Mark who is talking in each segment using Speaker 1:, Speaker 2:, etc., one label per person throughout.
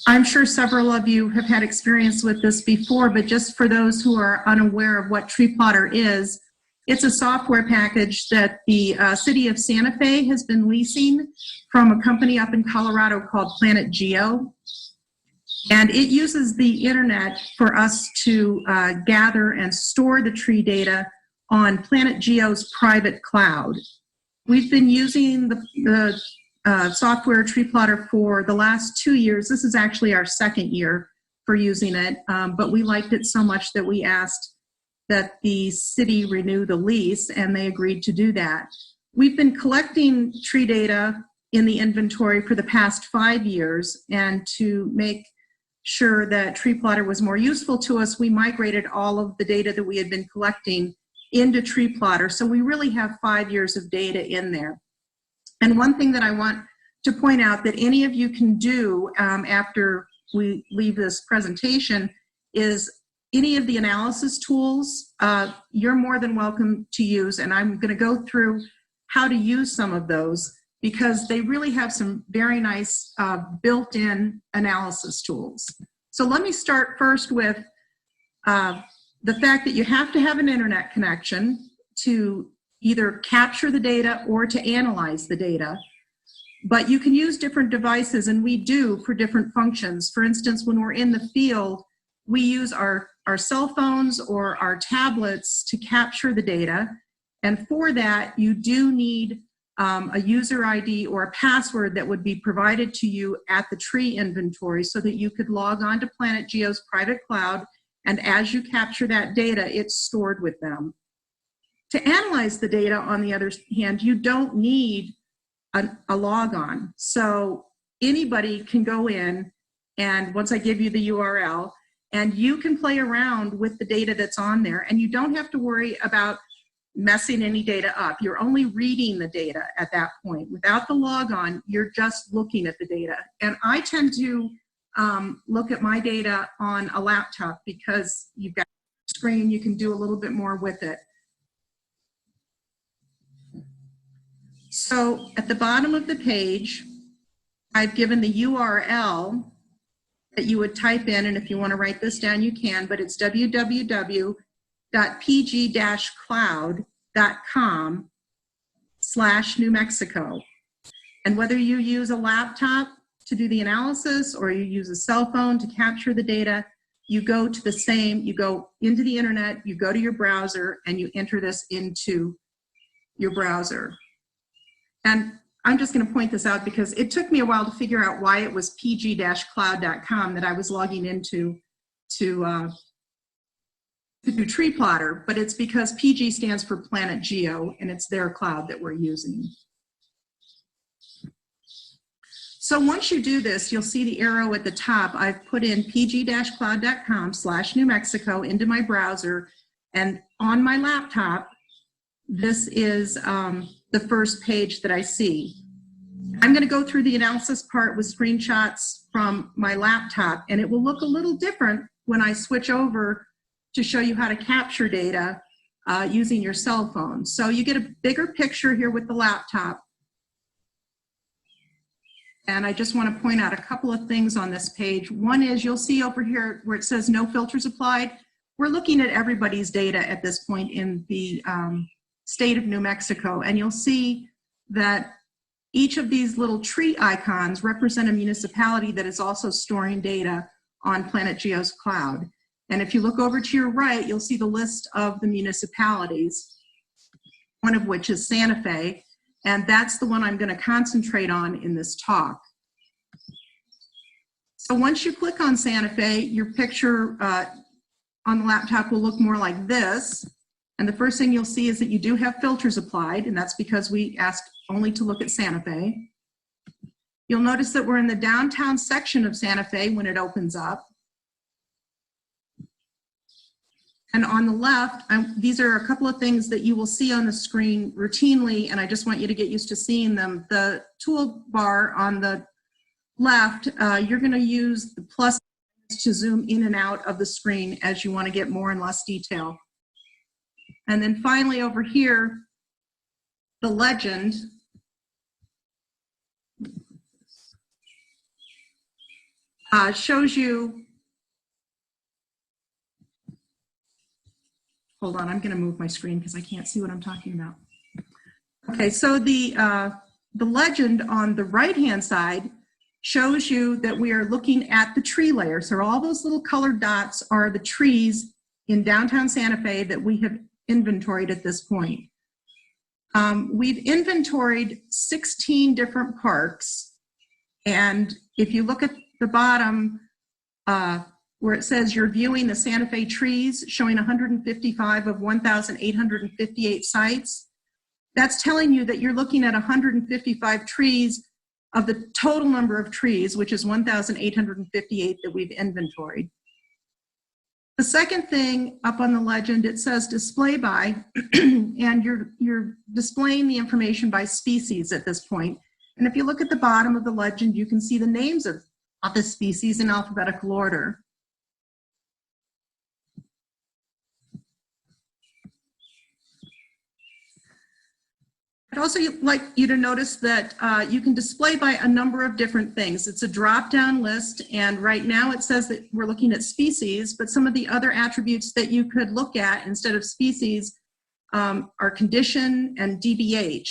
Speaker 1: I'm sure several of you have had experience with this before, but just for those who are unaware of what Tree Plotter is, it's a software package that the city of Santa Fe has been leasing from a company up in Colorado called Planet Geo. And it uses the internet for us to gather and store the tree data on Planet Geo's private cloud. We've been using the software Tree Plotter for the last 2 years. This is actually our second year for using it, but we liked it so much that we asked that the city renew the lease, and they agreed to do that. We've been collecting tree data in the inventory for the past 5 years, and to make sure that Tree Plotter was more useful to us, we migrated all of the data that we had been collecting into Tree Plotter. So we really have 5 years of data in there. And one thing that I want to point out that any of you can do after we leave this presentation is any of the analysis tools, you're more than welcome to use. And I'm going to go through how to use some of those because they really have some very nice built-in analysis tools. So let me start first with the fact that you have to have an internet connection to either capture the data or to analyze the data. But you can use different devices, and we do for different functions. For instance, when we're in the field, we use our cell phones or our tablets to capture the data. And for that, you do need a user ID or a password that would be provided to you at the tree inventory so that you could log on to Planet Geo's private cloud, and as you capture that data, it's stored with them. To analyze the data, on the other hand, you don't need a logon. So anybody can go in, and once I give you the URL, and you can play around with the data that's on there, and you don't have to worry about messing any data up. You're only reading the data at that point. Without the logon, you're just looking at the data. And I tend to look at my data on a laptop because you've got a screen, you can do a little bit more with it. So at the bottom of the page, I've given the URL that you would type in, and if you want to write this down, you can, but it's www.pg-cloud.com/New Mexico. And whether you use a laptop to do the analysis or you use a cell phone to capture the data, you go to the same, you go into the internet, you go to your browser, and you enter this into your browser. And I'm just going to point this out because it took me a while to figure out why it was pg-cloud.com that I was logging into to do Tree Plotter, but it's because PG stands for Planet Geo, and it's their cloud that we're using. So once you do this, you'll see the arrow at the top. I've put in pg-cloud.com/New Mexico into my browser, and on my laptop, this is the first page that I see. I'm going to go through the analysis part with screenshots from my laptop, and it will look a little different when I switch over to show you how to capture data using your cell phone. So you get a bigger picture here with the laptop. And I just want to point out a couple of things on this page. One is you'll see over here where it says no filters applied. We're looking at everybody's data at this point in the state of New Mexico, and you'll see that each of these little tree icons represent a municipality that is also storing data on Planet Geo's cloud. And if you look over to your right, you'll see the list of the municipalities, one of which is Santa Fe, and that's the one I'm going to concentrate on in this talk. So once you click on Santa Fe, your picture on the laptop will look more like this. And the first thing you'll see is that you do have filters applied, and that's because we asked only to look at Santa Fe. You'll notice that we're in the downtown section of Santa Fe when it opens up. And on the left, these are a couple of things that you will see on the screen routinely, and I just want you to get used to seeing them. The toolbar on the left, you're going to use the plus to zoom in and out of the screen as you want to get more and less detail. And then finally over here, the legend. shows you, hold on, I'm going to move my screen because I can't see what I'm talking about. Okay, so the legend on the right-hand side shows you that we are looking at the tree layer. So all those little colored dots are the trees in downtown Santa Fe that we have inventoried at this point. We've inventoried 16 different parks, and if you look at the bottom where it says you're viewing the Santa Fe trees, showing 155 of 1,858 sites, that's telling you that you're looking at 155 trees of the total number of trees, which is 1,858 that we've inventoried. The second thing up on the legend, it says display by, and you're displaying the information by species at this point. And if you look at the bottom of the legend, you can see the names of the species in alphabetical order. I'd also like you to notice that you can display by a number of different things. It's a drop-down list, and right now it says that we're looking at species, but some of the other attributes that you could look at instead of species are condition and DBH.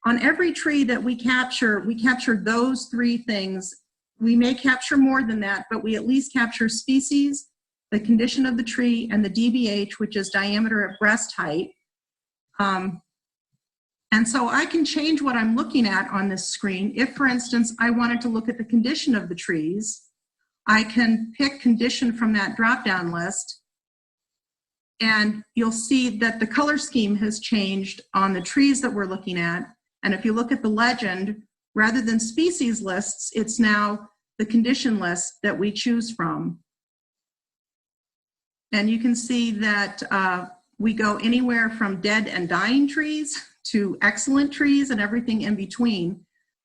Speaker 1: On every tree that we capture those three things. We may capture more than that, but we at least capture species, the condition of the tree, and the DBH, which is diameter at breast height. And so I can change what I'm looking at on this screen. If, for instance, I wanted to look at the condition of the trees, I can pick condition from that drop-down list, and you'll see that the color scheme has changed on the trees that we're looking at. And if you look at the legend, rather than species lists, it's now the condition list that we choose from. And you can see that we go anywhere from dead and dying trees to excellent trees and everything in between.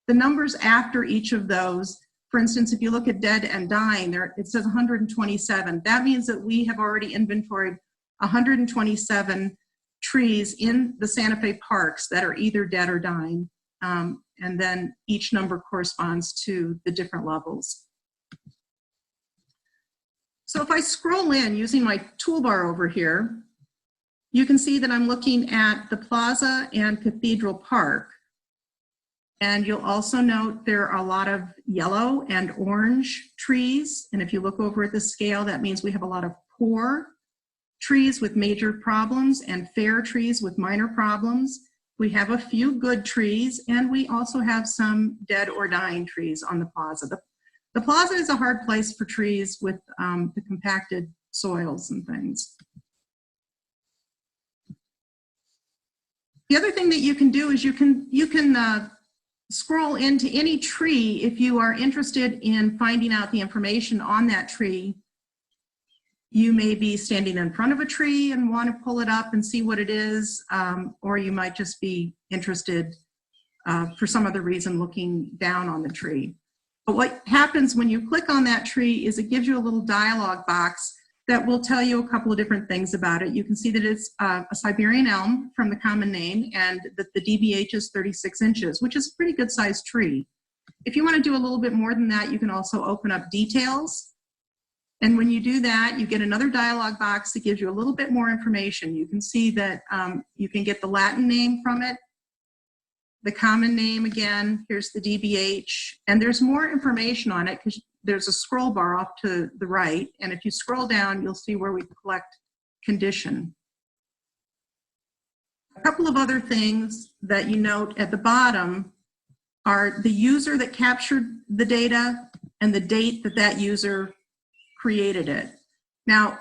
Speaker 1: The numbers after each of those, for instance, if you look at dead and dying, there it says 127. That means that we have already inventoried 127 trees in the Santa Fe parks that are either dead or dying. And then each number corresponds to the different levels. So if I scroll in using my toolbar over here, you can see that I'm looking at the Plaza and Cathedral Park. And you'll also note there are a lot of yellow and orange trees. And if you look over at the scale, that means we have a lot of poor trees with major problems and fair trees with minor problems. We have a few good trees, and we also have some dead or dying trees on the Plaza. The Plaza is a hard place for trees with the compacted soils and things. The other thing that you can do is you can scroll into any tree if you are interested in finding out the information on that tree. You may be standing in front of a tree and want to pull it up and see what it is, or you might just be interested for some other reason looking down on the tree. But what happens when you click on that tree is it gives you a little dialog box that will tell you a couple of different things about it. You can see that it's a Siberian elm from the common name, and that the DBH is 36 inches, which is a pretty good sized tree. If you want to do a little bit more than that, you can also open up details. And when you do that, you get another dialog box that gives you a little bit more information. You can see that you can get the Latin name from it, the common name again, here's the DBH, and there's more information on it because there's a scroll bar off to the right, and if you scroll down, you'll see where we collect condition. A couple of other things that you note at the bottom are the user that captured the data and the date that that user created it. Now,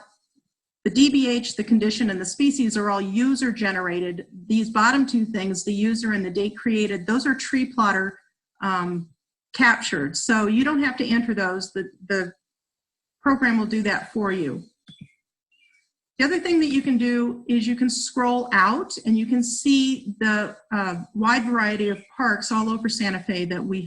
Speaker 1: the DBH, the condition, and the species are all user generated. These bottom two things, the user and the date created, those are tree plotter captured. So you don't have to enter those. The program will do that for you. The other thing that you can do is you can scroll out and you can see the wide variety of parks all over Santa Fe that we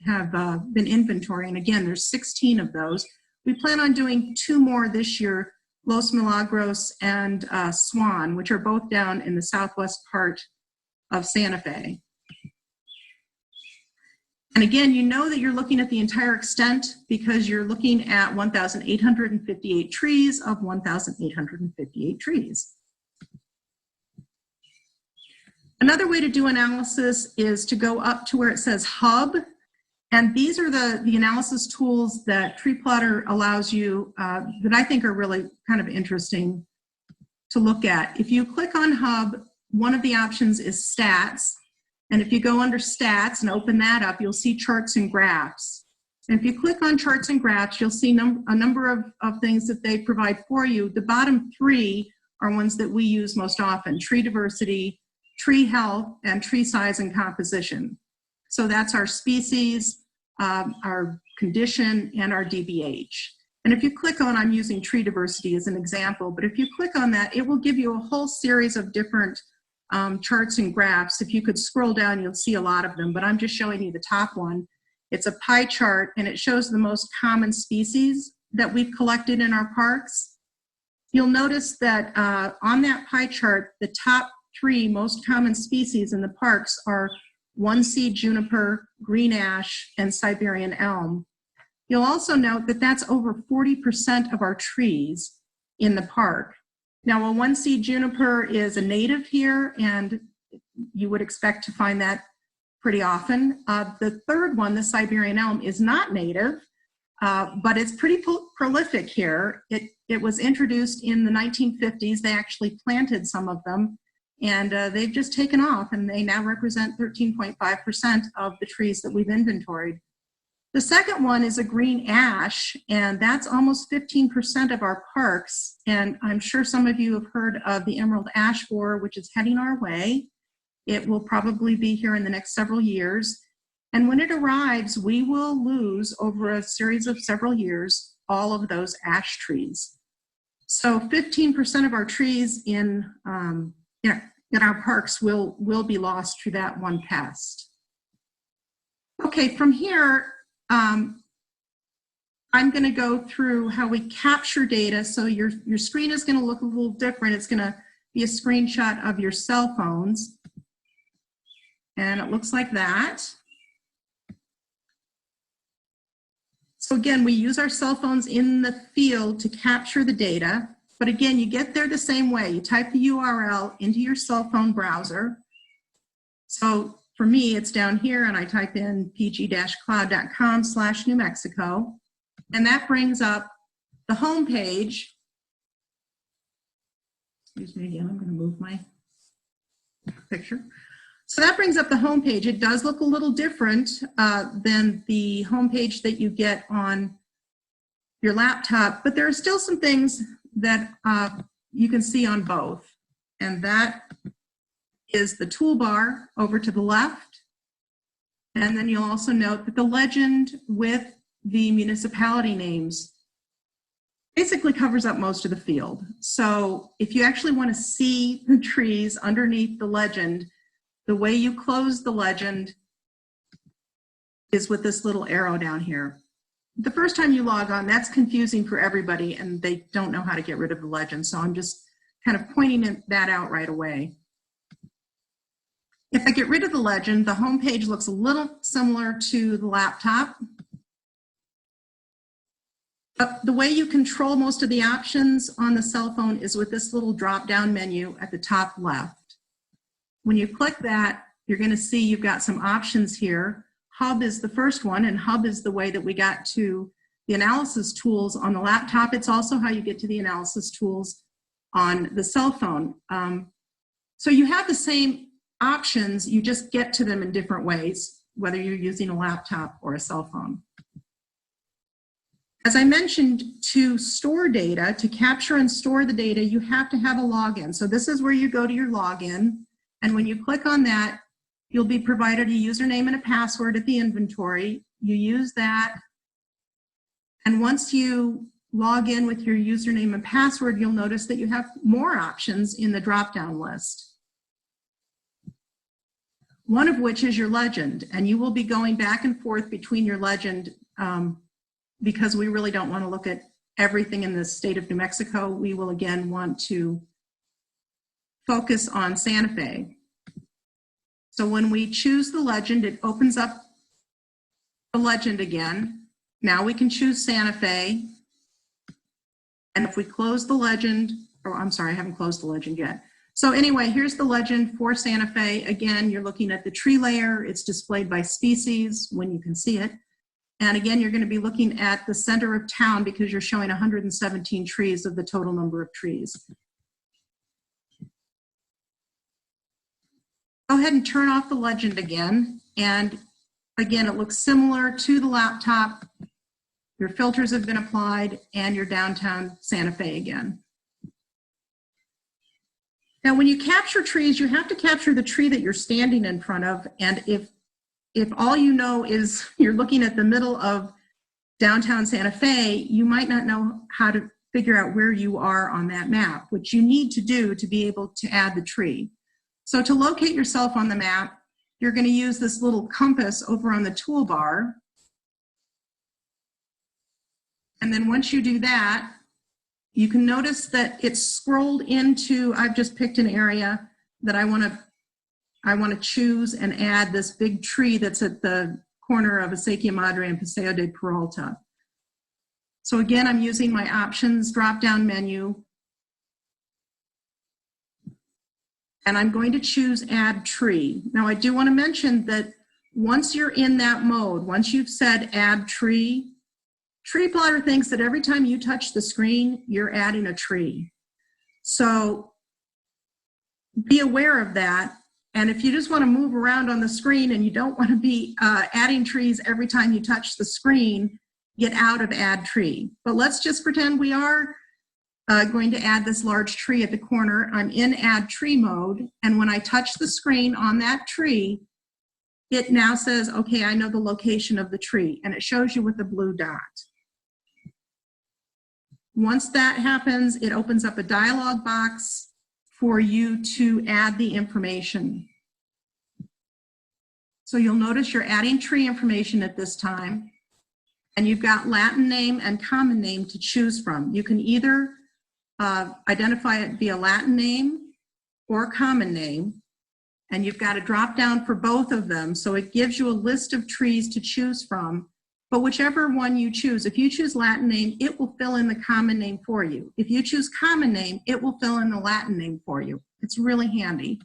Speaker 1: have been inventorying. Again, there's 16 of those. We plan on doing 2 more this year, Los Milagros and Swan, which are both down in the southwest part of Santa Fe. And again, you know that you're looking at the entire extent because you're looking at 1,858 trees of 1,858 trees. Another way to do analysis is to go up to where it says Hub. And these are the analysis tools that Tree Plotter allows you that I think are really kind of interesting to look at. If you click on Hub, one of the options is Stats. And if you go under Stats and open that up, you'll see Charts and Graphs. And if you click on Charts and Graphs, you'll see a number of things that they provide for you. The bottom three are ones that we use most often: tree diversity, tree health, and tree size and composition. So that's our species, our condition, and our DBH. And if you click on, I'm using tree diversity as an example, but if you click on that, it will give you a whole series of different charts and graphs. If you could scroll down, you'll see a lot of them, but I'm just showing you the top one. It's a pie chart, and it shows the most common species that we've collected in our parks. You'll notice that on that pie chart, the top three most common species in the parks are one-seed juniper, green ash, and Siberian elm. You'll also note that that's over 40% of our trees in the park. Now, a one-seed juniper is a native here, and you would expect to find that pretty often. The third one, the Siberian elm, is not native, but it's pretty prolific here. It was introduced in the 1950s. They actually planted some of them, and they've just taken off, and they now represent 13.5% of the trees that we've inventoried. The second one is a green ash, and that's almost 15% of our parks. And I'm sure some of you have heard of the emerald ash borer, which is heading our way. It will probably be here in the next several years. And when it arrives, we will lose, over a series of several years, all of those ash trees. So 15% of our trees in our parks will be lost through that one pest. Okay, from here, I'm going to go through how we capture data. So your screen is going to look a little different. It's going to be a screenshot of your cell phones. And it looks like that. So again, we use our cell phones in the field to capture the data. But again, you get there the same way. You type the URL into your cell phone browser. So for me, it's down here, and I type in pg-cloud.com/New Mexico, and that brings up the home page. Excuse me again, I'm going to move my picture. So that brings up the home page. It does look a little different than the home page that you get on your laptop, but there are still some things that you can see on both, and that is the toolbar over to the left. And then you'll also note that the legend with the municipality names basically covers up most of the field. So if you actually want to see the trees underneath the legend, the way you close the legend is with this little arrow down here. The first time you log on, that's confusing for everybody, and they don't know how to get rid of the legend. So I'm just kind of pointing that out right away. If I get rid of the legend, the home page looks a little similar to the laptop. But the way you control most of the options on the cell phone is with this little drop-down menu at the top left. When you click that, you're going to see you've got some options here. Hub is the first one, and Hub is the way that we got to the analysis tools on the laptop. It's also how you get to the analysis tools on the cell phone. So you have the same options, you just get to them in different ways, whether you're using a laptop or a cell phone. As I mentioned, to store data, to capture and store the data, you have to have a login. So this is where you go to your login, and when you click on that, you'll be provided a username and a password at the inventory. You use that, and once you log in with your username and password, you'll notice that you have more options in the drop-down list. One of which is your legend, and you will be going back and forth between your legend because we really don't want to look at everything in the state of New Mexico. We will again want to focus on Santa Fe. So when we choose the legend, it opens up the legend again. Now we can choose Santa Fe. And if we close the legend, oh, I'm sorry, I haven't closed the legend yet. So anyway, here's the legend for Santa Fe. Again, you're looking at the tree layer. It's displayed by species when you can see it. And again, you're going to be looking at the center of town because you're showing 117 trees of the total number of trees. Go ahead and turn off the legend again. And again, it looks similar to the laptop. Your filters have been applied and you're downtown Santa Fe again. Now, when you capture trees, you have to capture the tree that you're standing in front of. And if all you know is you're looking at the middle of downtown Santa Fe, you might not know how to figure out where you are on that map, which you need to do to be able to add the tree. So to locate yourself on the map, you're going to use this little compass over on the toolbar. And then once you do that, you can notice that it's scrolled into, I've just picked an area that I want to choose and add this big tree that's at the corner of Acequia Madre and Paseo de Peralta. So again, I'm using my options drop-down menu. And I'm going to choose add tree. Now I do want to mention that once you're in that mode, once you've said add tree, Tree Plotter thinks that every time you touch the screen, you're adding a tree. So be aware of that. And if you just want to move around on the screen and you don't want to be adding trees every time you touch the screen, get out of add tree. But let's just pretend we are going to add this large tree at the corner. I'm in add tree mode. And when I touch the screen on that tree, it now says, okay, I know the location of the tree. And it shows you with the blue dot. Once that happens, it opens up a dialog box for you to add the information. So you'll notice you're adding tree information at this time, and you've got Latin name and common name to choose from. You can either identify it via Latin name or common name, and you've got a drop down for both of them. So it gives you a list of trees to choose from. But whichever one you choose, if you choose Latin name, it will fill in the common name for you. If you choose common name, it will fill in the Latin name for you. It's really handy.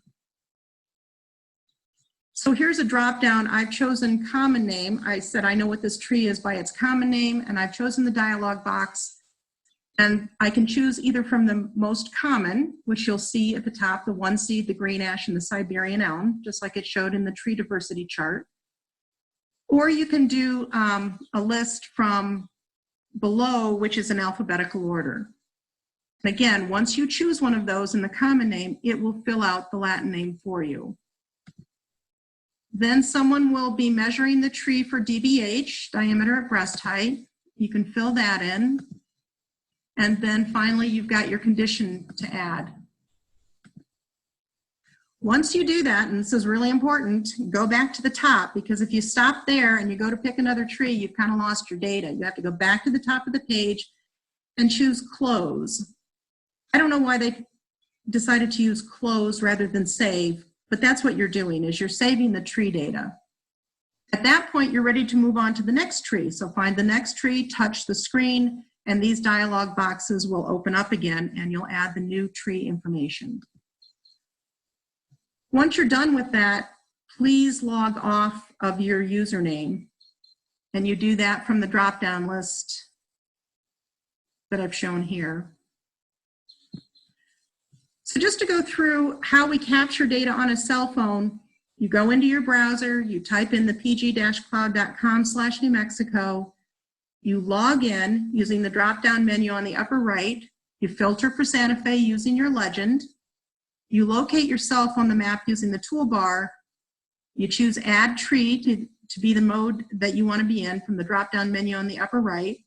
Speaker 1: So here's a drop down. I've chosen common name. I said I know what this tree is by its common name, and I've chosen the dialog box. And I can choose either from the most common, which you'll see at the top, the one seed, the green ash, and the Siberian elm, just like it showed in the tree diversity chart. Or you can do a list from below, which is in alphabetical order. And again, once you choose one of those in the common name, it will fill out the Latin name for you. Then someone will be measuring the tree for DBH, diameter at breast height. You can fill that in. And then finally, you've got your condition to add. Once you do that, and this is really important, go back to the top, because if you stop there and you go to pick another tree, you've kind of lost your data. You have to go back to the top of the page and choose close. I don't know why they decided to use close rather than save, but that's what you're doing, is you're saving the tree data. At that point, you're ready to move on to the next tree. So find the next tree, touch the screen, and these dialog boxes will open up again, and you'll add the new tree information. Once you're done with that, please log off of your username. And you do that from the drop-down list that I've shown here. So just to go through how we capture data on a cell phone, you go into your browser, you type in the pg-cloud.com/New Mexico, you log in using the drop-down menu on the upper right, you filter for Santa Fe using your legend, you locate yourself on the map using the toolbar, you choose add tree to be the mode that you want to be in from the drop-down menu on the upper right,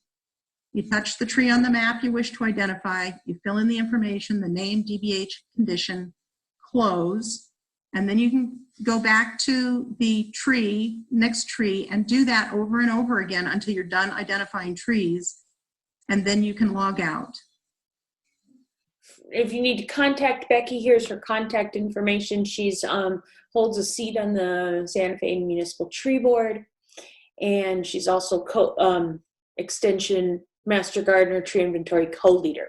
Speaker 1: you touch the tree on the map you wish to identify, you fill in the information, the name, DBH, condition, close, and then you can go back to the tree, next tree, and do that over and over again until you're done identifying trees, and then you can log out.
Speaker 2: If you need to contact Becky, here's her contact information. She's holds a seat on the Santa Fe Municipal Tree Board. and she's also Extension Master Gardener Tree Inventory co-leader.